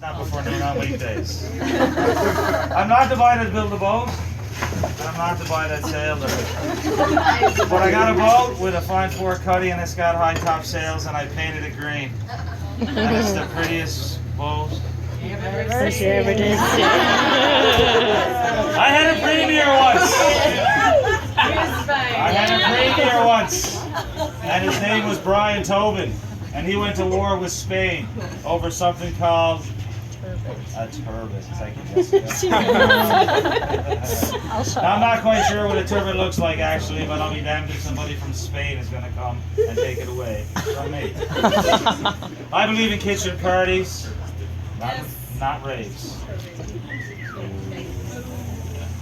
Not before noon on weekdays. I'm not the boy that built the boat. I'm not the boy that sailed it. But I got a boat with a fine fore cuddy and it's got high top sails and I painted it green. And it's the prettiest boat you ever did. I had a premier once. I had a premier once. And his name was Brian Tobin. And he went to war with Spain over something called a turbot. Thank you, Jessica. I'm not quite sure what a turbot looks like actually, but I'll be damned if somebody from Spain is going to come and take it away from me. I believe in kitchen parties, not raves.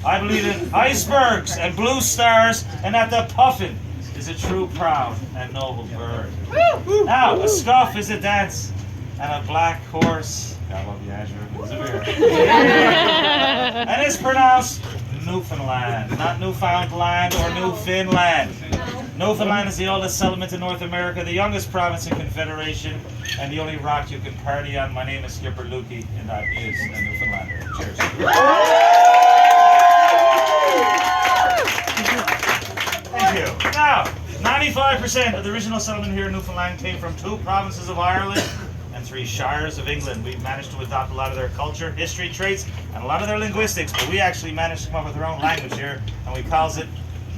I believe in icebergs and blue stars, and that the puffin is a true, proud, and noble bird. Now, a scuff is a dance, and a black horse, God love you, Azure, is a beer. And it's pronounced Newfoundland, not Newfoundland or Newfoundland. Newfoundland is the oldest settlement in North America, the youngest province in Confederation, and the only rock you can party on. My name is Skipper Lukey, and that is a Newfoundlander. Cheers. Thank you. Now, 95% of the original settlement here in Newfoundland came from 2 provinces of Ireland and 3 shires of England. We've managed to adopt a lot of their culture, history, traits, and a lot of their linguistics, but we actually managed to come up with our own language here, and we calls it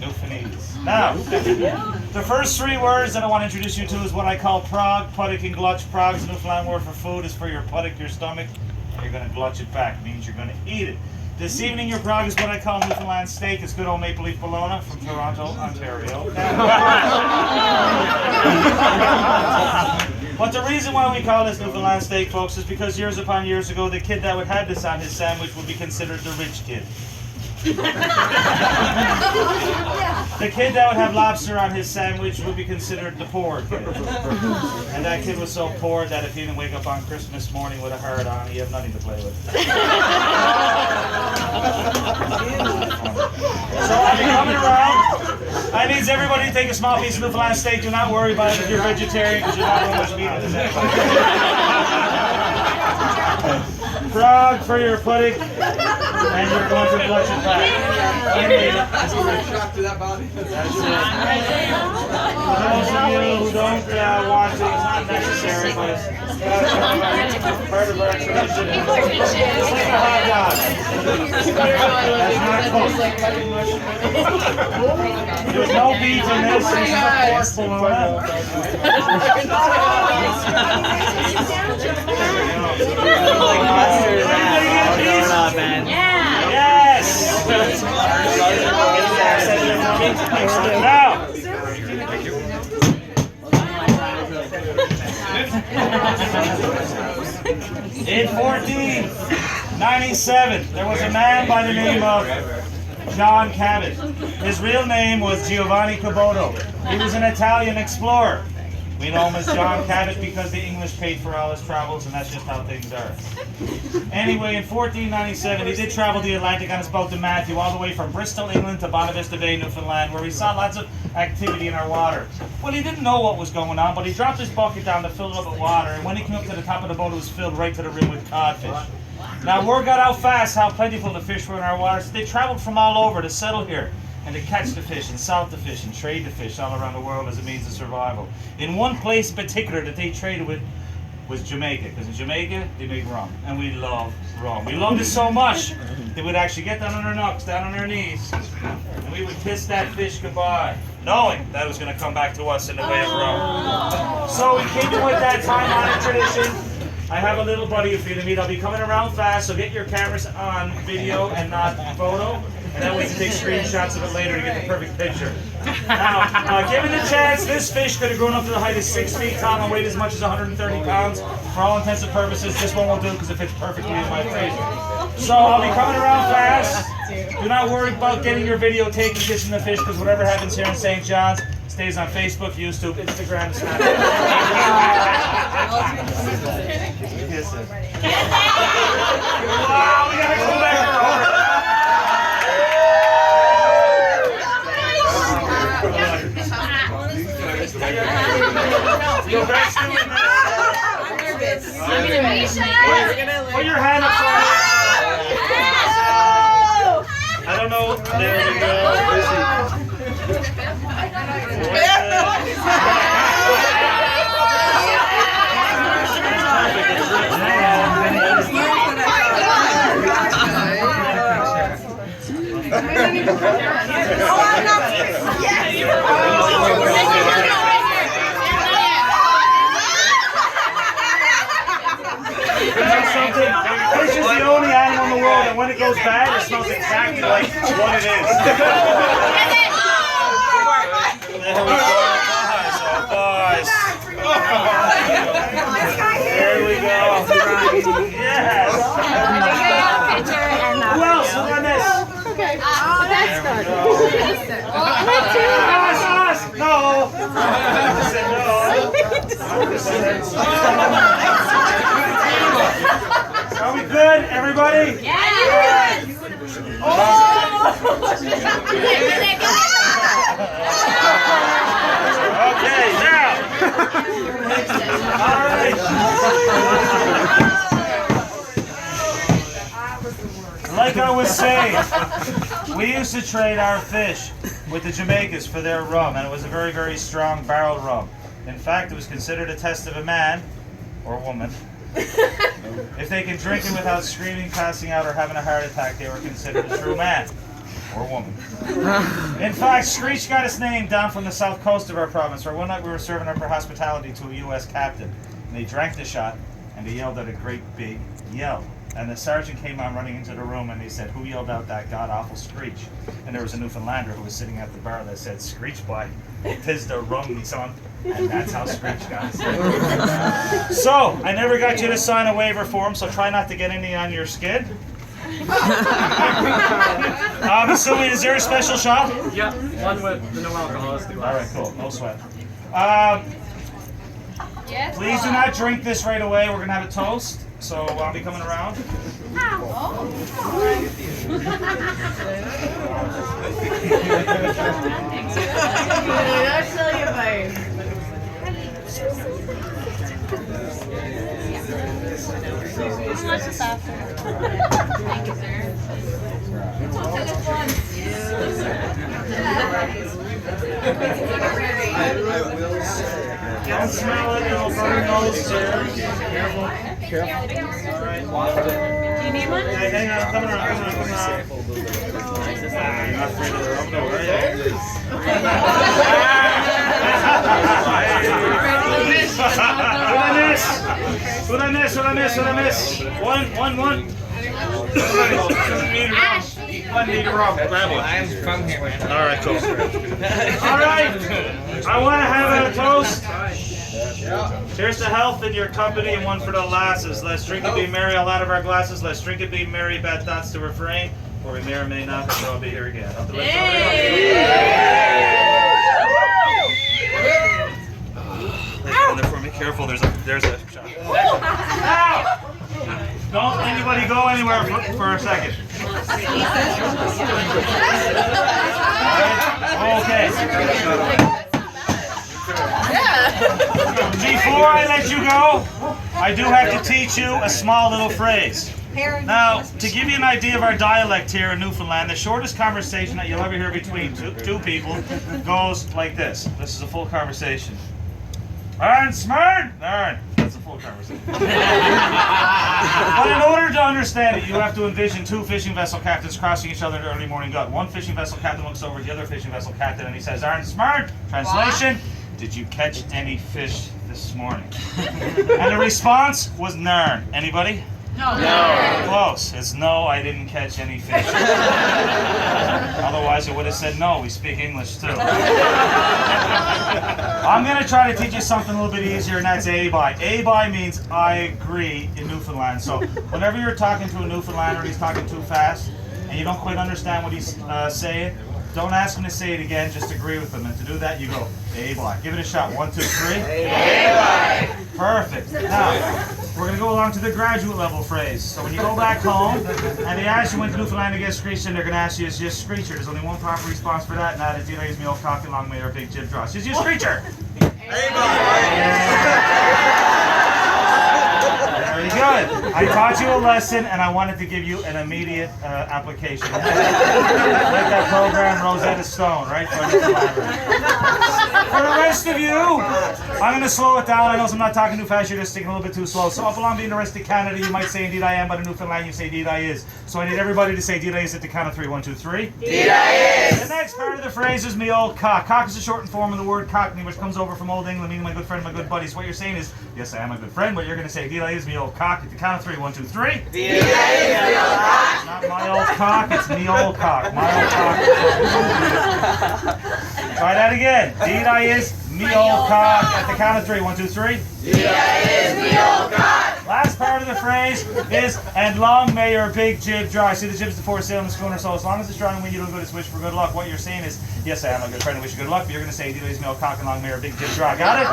Newfoundlandese. Now, the first 3 words that I want to introduce you to is what I call prog, puddock, and glutch. Prog is a Newfoundland word for food, is for your puddock, your stomach, and you're going to glutch it back, means you're going to eat it. This evening, your prog is what I call Newfoundland steak. It's good old maple leaf bologna from Toronto, Ontario. But the reason why we call this Newfoundland steak, folks, is because years upon years ago, the kid that would have this on his sandwich would be considered the rich kid. The kid that would have lobster on his sandwich would be considered the poor kid. And that kid was so poor that if he didn't wake up on Christmas morning with a heart on, he had nothing to play with. So I'll be coming around. That means everybody take a small piece of Newfoundland steak. Do not worry about it if you're vegetarian, because you're not going to much meat in this. Frog for your pudding, and you're going to glutch it back. Shock to that body. That's it. For those of you who don't want it, it's not necessary, but it's part of our tradition. It's like a hot dog. That's not cooked. There's no beef in this. There's no pork bologna. Yes! Now! In 1497, there was a man by the name of John Cabot. His real name was Giovanni Caboto. He was an Italian explorer. We know him as John Cabot because the English paid for all his travels, and that's just how things are. Anyway, in 1497, he did travel the Atlantic on his boat, the Matthew, all the way from Bristol, England to Bonavista Bay, Newfoundland, where he saw lots of activity in our water. Well, he didn't know what was going on, but he dropped his bucket down to fill it up with water, and when he came up to the top of the boat, it was filled right to the rim with codfish. Now, word got out fast how plentiful the fish were in our waters. So they traveled from all over to settle here and to catch the fish and salt the fish and trade the fish all around the world as a means of survival. In one place in particular that they traded with was Jamaica, because in Jamaica they make rum, and we love rum. We loved it so much they would actually get down on our knucks, down on our knees, and we would kiss that fish goodbye, knowing that it was going to come back to us in the way of rum. So we keep it with that time-honored tradition. I have a little buddy for you to meet. I'll be coming around fast, so get your cameras on video and not photo, and then we can take screenshots of it later to get the perfect picture. Now, given the chance, this fish could have grown up to the height of 6 feet tall and weighed as much as 130 pounds. For all intents and purposes, this one won't do because it fits perfectly in my face. So I'll be coming around fast. Do not worry about getting your video taken kissing the fish, because whatever happens here in St. John's stays on Facebook, YouTube, Instagram, Snapchat. Wow, we gotta go back. You're best doing this. I'm nervous. Put your hand up for me. I don't know. There we go. Fish is the only animal in the world that when it goes bad, it smells exactly like what it is. There we go, guys. There we go. Yes. Who else? Look at this. Oh, that's good. Us. No. I said no. Are we good, everybody? Yes! Okay, now. All right. Like I was saying, we used to trade our fish with the Jamaicans for their rum, and it was a very, very strong barrel rum. In fact, it was considered a test of a man or woman. If they can drink it without screaming, passing out, or having a heart attack, they were considered a true man or woman. In fact, Screech got its name down from the south coast of our province, where one night we were serving up our hospitality to a U.S. captain. And they drank the shot, and they yelled out a great big yell. And the sergeant came on running into the room, and he said, "Who yelled out that god-awful screech?" And there was a Newfoundlander who was sitting at the bar that said, "Screech, boy, 'tis the rum, me son." And that's how Screech got his name. So, I never got you to sign a waiver form, so try not to get any on your skin. I'm assuming, is there a special shot? Yeah, one with the no alcohol. All right, cool. No sweat. Please do not drink this right away. We're going to have a toast. So I'll be coming around. Thank you, sir. Don't smell it, it'll burn those chairs. Careful. All right. Do you need one? Hey, hang on, I'm coming around, come around. You're not afraid of the rum, though, are you? What I miss? One. 1 meter rum. Grab one. All right, cool. All right. I want to have a toast. Cheers to health in your company, and one for the lasses. Let's drink and be merry. All out of our glasses. Let's drink and be merry. Bad thoughts to refrain, or we may or may not, but I'll be here again. Up the lips. Hold it for me. Careful. There's a shot. Ow! Don't anybody go anywhere for a second. Okay. Before I let you go, I do have to teach you a small little phrase. Now, to give you an idea of our dialect here in Newfoundland, the shortest conversation that you'll ever hear between two people goes like this. This is a full conversation. Arn smart! Arn. That's a full conversation. But in order to understand it, you have to envision two fishing vessel captains crossing each other in the early morning gut. One fishing vessel captain looks over at the other fishing vessel captain and he says, "Arn smart!" Translation, "Did you catch any fish this morning?" And the response was "Narn." Anybody? No. Close. It's "No, I didn't catch any fish." Otherwise it would have said "No, we speak English too." I'm going to try to teach you something a little bit easier, and that's A-by. A-by means "I agree" in Newfoundland. So whenever you're talking to a Newfoundlander and he's talking too fast and you don't quite understand what he's saying, don't ask him to say it again, just agree with him. And to do that, you go A-by. Give it a shot. 1, 2, 3. A-by. Perfect. Now, we're going to go along to the graduate level phrase. So when you go back home and they ask you when to Newfoundland to get Screeched In, they're going to ask you, "Is you a screecher?" There's only one proper response for that, and that is "Did I use me old coffee long may or big jib dross." Is you a screecher? Very good. I taught you a lesson, and I wanted to give you an immediate application. Like that program, Rosetta Stone, right? For the rest of you, I'm going to slow it down. I know I'm not talking too fast. You're just thinking a little bit too slow. So, I belong to the rest of Canada. You might say, indeed I am, but in Newfoundland, you say, indeed I is. So, I need everybody to say, indeed I is at the count of 3. 1, 2, 3. Indeed I is. The next part of the phrase is me old cock. Cock is a shortened form of the word cockney, which comes over from Old England, meaning my good friend, my good buddy. So what you're saying is, yes, I am a good friend, but you're going to say, indeed I is me old cock at the count of 3. 1, 2, 3. Indeed I is me old cock. Not my old cock, it's me old cock. My old cock. Try that again. Indeed I is me old cock at the count of 3. 1, 2, 3. Indeed I is me old cock. Last part of the phrase is, and long may your big jib dry. See, the jib's the foresail in the schooner, so as long as it's dry and when you do good, it's wish for good luck. What you're saying is, yes, I am a good friend and wish you good luck, but you're going to say, indeed I is me old cock and long may your big jib dry. Got it?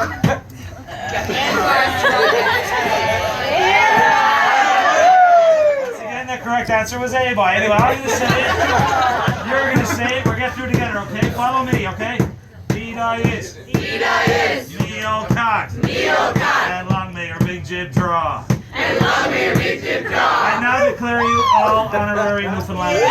Once again, the correct answer was A, boy. Anyway, I'm going to say it. You're going to say it. We'll get through together, okay? Follow me, okay? Indeed I is. Indeed I is. Me old cock. Me old cock. And long may your big jib draw. And long may your big jib draw. I now declare you all honorary Newfoundlanders. Okay.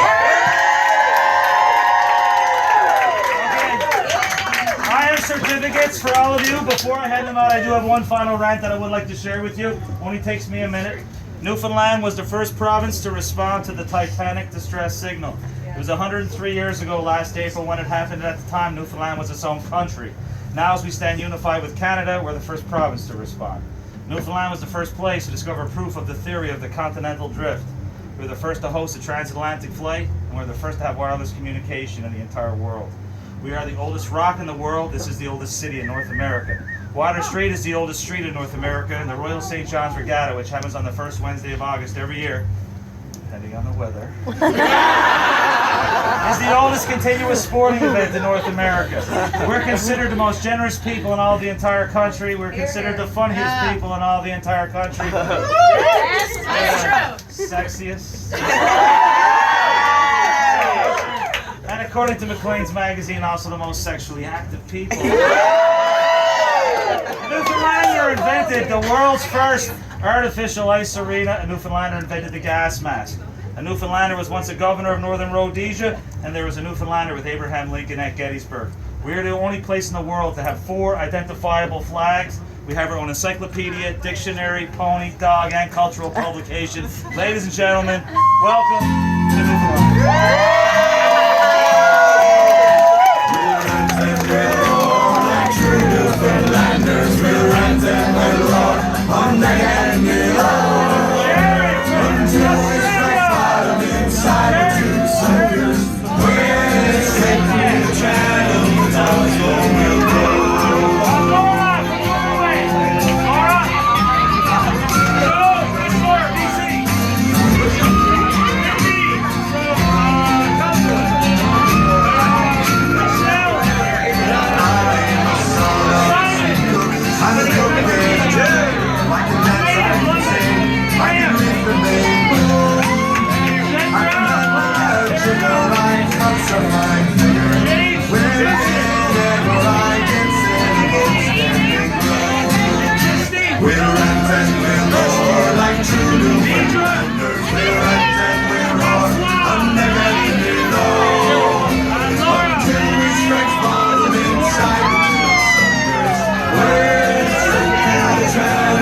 I have certificates for all of you. Before I hand them out, I do have one final rant that I would like to share with you. Only takes me a minute. Newfoundland was the first province to respond to the Titanic distress signal. It was 103 years ago last April when it happened. At the time, Newfoundland was its own country. Now, as we stand unified with Canada, we're the first province to respond. Newfoundland was the first place to discover proof of the theory of the continental drift. We were the first to host a transatlantic flight, and we're the first to have wireless communication in the entire world. We are the oldest rock in the world. This is the oldest city in North America. Water Street is the oldest street in North America, and the Royal St. John's Regatta, which happens on the first Wednesday of August every year, depending on the weather, is the oldest continuous sporting event in North America. We're considered the most generous people in all the entire country. We're considered the funniest people in all the entire country. Sexiest. And according to Maclean's magazine, also the most sexually active people. Newfoundlander invented the world's first artificial ice arena. A Newfoundlander invented the gas mask. A Newfoundlander was once a governor of Northern Rhodesia, and there was a Newfoundlander with Abraham Lincoln at Gettysburg. We are the only place in the world to have 4 identifiable flags. We have our own encyclopedia, dictionary, pony, dog, and cultural publication. Ladies and gentlemen, welcome to Newfoundland.